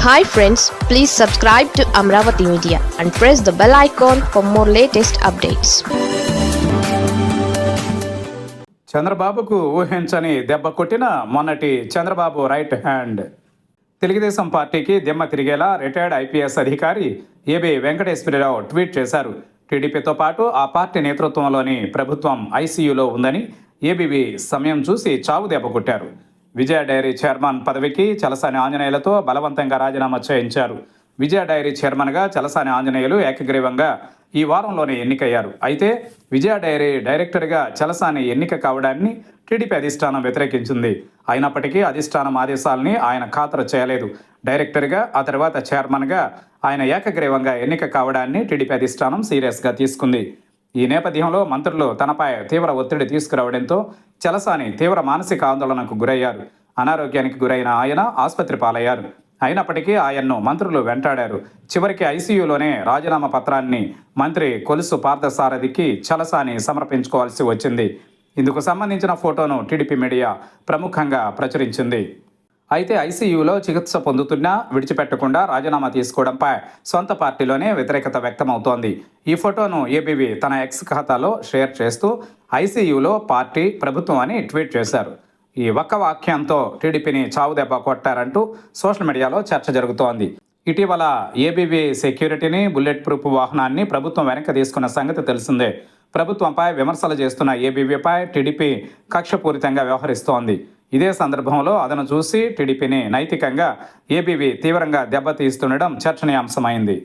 Hi friends, please subscribe to Amravati Media and press the bell icon for more latest updates. చంద్రబాబుకు ఊహించని దెబ్బ కొట్టిన మొన్నటి Chandrababu right hand. Telugu Desam పార్టీకి దిమ్మ తిరిగేలా రిటైర్డ్ ఐపీఎస్ అధికారి ఏబి వెంకటేశ్వరరావు ట్వీట్ చేశారు. టీడీపీతో పాటు ఆ పార్టీ నేతృత్వంలోని ప్రభుత్వం ఐసీయూలో ఉందని ఏబీవీ సమయం చూసి చావు దెబ్బ కొట్టారు. విజయ డైరీ చైర్మన్ పదవికి చలసాని ఆంజనేయులతో బలవంతంగా రాజీనామా చేయించారు. విజయ డైరీ చైర్మన్గా చలసాని ఆంజనేయులు ఏకగ్రీవంగా ఈ వారంలోనే ఎన్నికయ్యారు. అయితే విజయ డైరీ డైరెక్టర్గా చలసాని ఎన్నిక కావడాన్ని టీడీపీ అధిష్టానం వ్యతిరేకించింది. అయినప్పటికీ అధిష్టానం ఆదేశాలని ఆయన ఖాతరు చేయలేదు. డైరెక్టర్గా ఆ తర్వాత చైర్మన్గా ఆయన ఏకగ్రీవంగా ఎన్నిక కావడాన్ని టీడీపీ అధిష్టానం సీరియస్గా తీసుకుంది. ఈ నేపథ్యంలో మంత్రులు తనపై తీవ్ర ఒత్తిడి తీసుకురావడంతో చలసాని తీవ్ర మానసిక ఆందోళనకు గురయ్యారు. అనారోగ్యానికి గురైన ఆయన ఆసుపత్రి పాలయ్యారు. అయినప్పటికీ ఆయన్ను మంత్రులు వెంటాడారు. చివరికి ఐసీయూలోనే రాజీనామా పత్రాన్ని మంత్రి కొలుసు పార్థసారథికి చలసాని సమర్పించుకోవాల్సి వచ్చింది. ఇందుకు సంబంధించిన ఫోటోను టీడీపీ మీడియా ప్రముఖంగా ప్రచురించింది. అయితే ఐసీయూలో చికిత్స పొందుతున్నా విడిచిపెట్టకుండా రాజీనామా తీసుకోవడంపై సొంత పార్టీలోనే వ్యతిరేకత వ్యక్తమవుతోంది. ఈ ఫోటోను ఏబీవీ తన ఎక్స్ ఖాతాలో షేర్ చేస్తూ ఐసీయూలో పార్టీ, ప్రభుత్వం అని ట్వీట్ చేశారు. ఈ ఒక్క వాక్యంతో టీడీపీని చావుదెబ్బ కొట్టారంటూ సోషల్ మీడియాలో చర్చ జరుగుతోంది. ఇటీవల ఏబీవీ సెక్యూరిటీని, బుల్లెట్ ప్రూఫ్ వాహనాన్ని ప్రభుత్వం వెనక్కి తీసుకున్న సంగతి తెలిసిందే. ప్రభుత్వంపై విమర్శలు చేస్తున్న ఏబీవీపై టీడీపీ కక్షపూరితంగా వ్యవహరిస్తోంది. ఇదే సందర్భంలో అదను చూసి టీడీపీని నైతికంగా ఏబీవీ తీవ్రంగా దెబ్బతీస్తుండడం చర్చనీయాంశమైంది.